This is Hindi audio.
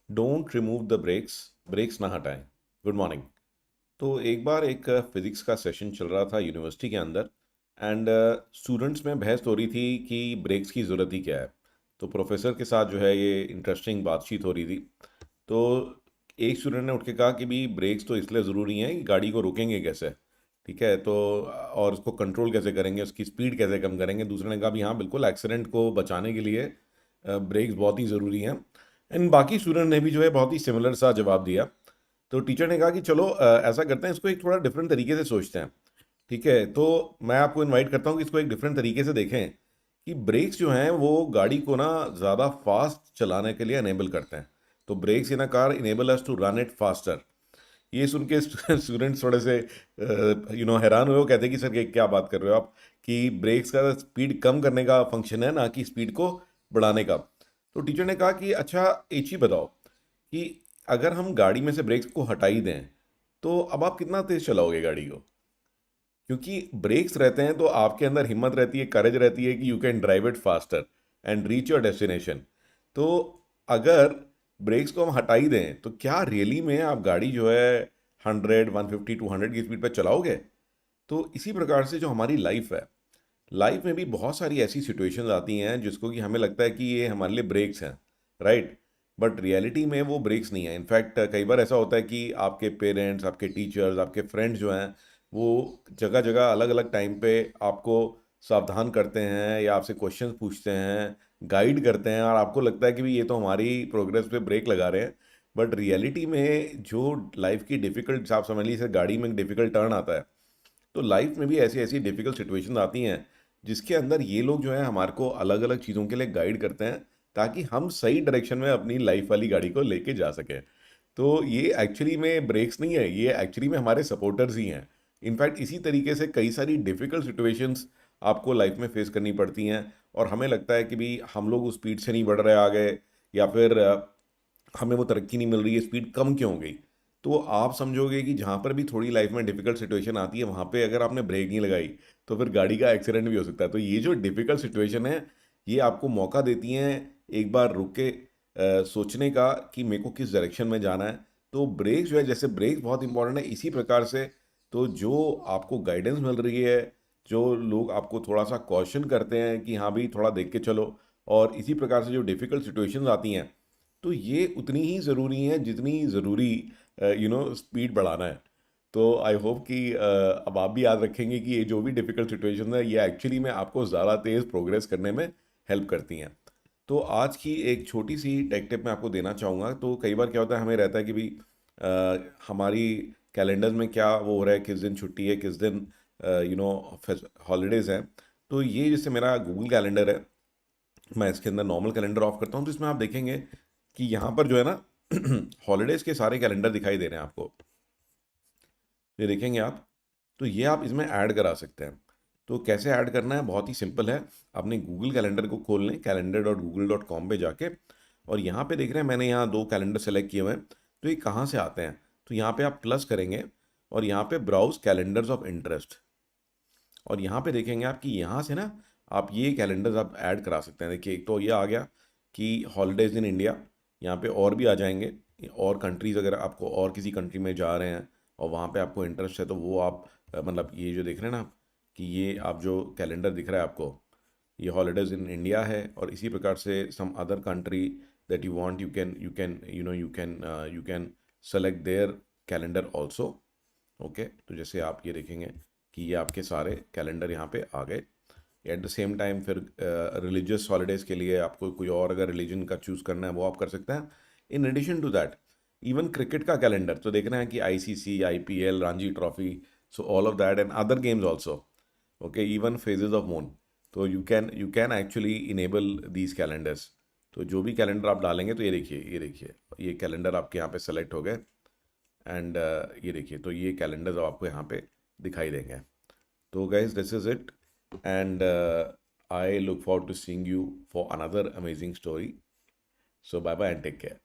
Don't remove the brakes, brakes ना हटाएं। Good morning. तो एक बार एक फिजिक्स का सेशन चल रहा था यूनिवर्सिटी के अंदर, एंड स्टूडेंट्स में बहस हो रही थी कि ब्रेक्स की ज़रूरत ही क्या है। तो प्रोफेसर के साथ जो है ये इंटरेस्टिंग बातचीत हो रही थी। तो एक स्टूडेंट ने उठ के कहा कि भी ब्रेक्स तो इसलिए ज़रूरी हैं कि गाड़ी को रोकेंगे कैसे, ठीक है, तो और उसको कंट्रोल कैसे करेंगे, उसकी स्पीड कैसे कम करेंगे। दूसरे ने कहा भी हाँ बिल्कुल, एक्सीडेंट को बचाने के लिए ब्रेक्स बहुत ही ज़रूरी हैं। एंड बाकी स्टूडेंट ने भी जो है बहुत ही सिमिलर सा जवाब दिया। तो टीचर ने कहा कि चलो ऐसा करते हैं, इसको एक थोड़ा डिफरेंट तरीके से सोचते हैं। ठीक है, तो मैं आपको इनवाइट करता हूँ कि इसको एक डिफरेंट तरीके से देखें कि ब्रेक्स जो हैं वो गाड़ी को ना ज़्यादा फास्ट चलाने के लिए अनेबल करते हैं। तो brakes in a car enable us to run it faster. ये सुन के स्टूडेंट्स थोड़े से हैरान हुए। वो कहते हैं कि सर ये क्या बात कर रहे हो आप, कि ब्रेक्स का स्पीड कम करने का फंक्शन है, ना कि स्पीड को बढ़ाने का। तो टीचर ने कहा कि अच्छा एक चीज़ बताओ कि अगर हम गाड़ी में से ब्रेक्स को हटा ही दें तो अब आप कितना तेज चलाओगे गाड़ी को। क्योंकि ब्रेक्स रहते हैं तो आपके अंदर हिम्मत रहती है, करेज रहती है कि you can drive it faster and reach your destination. तो अगर ब्रेक्स को हम हटा ही दें तो क्या रियली में आप गाड़ी जो है 100, 150, 200 की स्पीड पर चलाओगे। तो इसी प्रकार से जो हमारी लाइफ है, लाइफ में भी बहुत सारी ऐसी सिचुएशंस आती हैं जिसको कि हमें लगता है कि ये हमारे लिए ब्रेक्स हैं, राइट। बट रियलिटी में वो ब्रेक्स नहीं है। इनफैक्ट कई बार ऐसा होता है कि आपके पेरेंट्स, आपके टीचर्स, आपके फ्रेंड्स जो हैं वो जगह जगह अलग अलग टाइम पे आपको सावधान करते हैं या आपसे क्वेश्चंस पूछते हैं, गाइड करते हैं, और आपको लगता है कि भी ये तो हमारी प्रोग्रेस पे ब्रेक लगा रहे हैं। बट रियलिटी में जो लाइफ की डिफ़िकल्ट, आप समझ लीजिए गाड़ी में एक डिफ़िकल्ट टर्न आता है, तो लाइफ में भी ऐसी ऐसी डिफ़िकल्ट सिचुएशंस आती हैं जिसके अंदर ये लोग जो है हमारे को अलग अलग चीज़ों के लिए गाइड करते हैं ताकि हम सही डायरेक्शन में अपनी लाइफ वाली गाड़ी को लेके जा सकें। तो ये एक्चुअली में ब्रेक्स नहीं है, ये एक्चुअली में हमारे सपोर्टर्स ही हैं। इनफैक्ट इसी तरीके से कई सारी डिफ़िकल्ट सिचुएशंस आपको लाइफ में फेस करनी पड़ती हैं, और हमें लगता है कि भी हम लोग उस स्पीड से नहीं बढ़ रहे आगे, या फिर हमें वो तरक्की नहीं मिल रही है, स्पीड कम क्यों हो गई। तो आप समझोगे कि जहाँ पर भी थोड़ी लाइफ में डिफ़िकल्ट सिचुएशन आती है वहाँ पे अगर आपने ब्रेक नहीं लगाई तो फिर गाड़ी का एक्सीडेंट भी हो सकता है। तो ये जो डिफ़िकल्ट सिचुएशन है ये आपको मौका देती हैं एक बार रुक के सोचने का कि मेरे को किस डायरेक्शन में जाना है। तो ब्रेक जो है, जैसे ब्रेक बहुत इंपॉर्टेंट है, इसी प्रकार से तो जो आपको गाइडेंस मिल रही है, जो लोग आपको थोड़ा सा कॉशन करते हैं कि हाँ भाई थोड़ा देख के चलो, और इसी प्रकार से जो डिफ़िकल्ट सिचुएशंस आती हैं, तो ये उतनी ही ज़रूरी हैं जितनी ज़रूरी स्पीड बढ़ाना है। तो आई होप कि अब आप भी याद रखेंगे कि ये जो भी डिफ़िकल्ट सिचुएशन है ये एक्चुअली में आपको ज़्यादा तेज़ प्रोग्रेस करने में हेल्प करती हैं। तो आज की एक छोटी सी टेक टिप मैं आपको देना चाहूँगा। तो कई बार क्या होता है, हमें रहता है कि भाई हमारी कैलेंडर्स में क्या वो हो रहा है, किस दिन छुट्टी है, किस दिन हॉलीडेज़ हैं। तो ये जैसे मेरा गूगल कैलेंडर है, मैं इसके अंदर नॉर्मल कैलेंडर ऑफ करता हूँ तो इसमें आप देखेंगे कि यहाँ पर जो है ना हॉलीडेज़ के सारे कैलेंडर दिखाई दे रहे हैं आपको। ये देखेंगे आप, तो ये आप इसमें ऐड करा सकते हैं। तो कैसे ऐड करना है, बहुत ही सिंपल है। अपने गूगल कैलेंडर को खोल लें, calendar.google.com पे जाके, और यहाँ पे देख रहे हैं मैंने यहाँ दो कैलेंडर सेलेक्ट किए हुए हैं। तो ये कहाँ से आते हैं, तो यहाँ पे आप प्लस करेंगे और यहाँ पे ब्राउज कैलेंडर्स ऑफ इंटरेस्ट, और यहाँ पे देखेंगे आप कि यहाँ से ना आप ये कैलेंडर्स आप ऐड करा सकते हैं। देखिए एक तो ये आ गया कि हॉलीडेज़ इन इंडिया, यहाँ पे और भी आ जाएंगे और कंट्रीज़, अगर आपको और किसी कंट्री में जा रहे हैं और वहाँ पे आपको इंटरेस्ट है तो वो आप मतलब ये जो देख रहे हैं ना आप, कि ये आप जो कैलेंडर दिख रहा है आपको, ये हॉलीडेज़ इन इंडिया है, और इसी प्रकार से some other country that you want, you can select their calendar also. Okay, तो जैसे आप ये देखेंगे कि ये आपके सारे कैलेंडर यहाँ पे आ गए। एट द सेम टाइम फिर रिलीजियस हॉलीडेज़ के लिए आपको कोई और अगर रिलीजन का चूज़ करना है वो आप कर सकते हैं। In addition to that even cricket का कैलेंडर तो देखना है कि ICC, IPL, Ranji trophy, so all of that and other games also. Okay, even phases of moon. तो you can actually enable these calendars. तो जो भी कैलेंडर आप डालेंगे, तो ये देखिए ये कैलेंडर आपके यहाँ पे सेलेक्ट हो गए, एंड ये देखिए तो ये कैलेंडर्स आपको यहाँ पे दिखाई देंगे। तो guys this is it, and I look forward to seeing you for another amazing story. So bye bye and take care.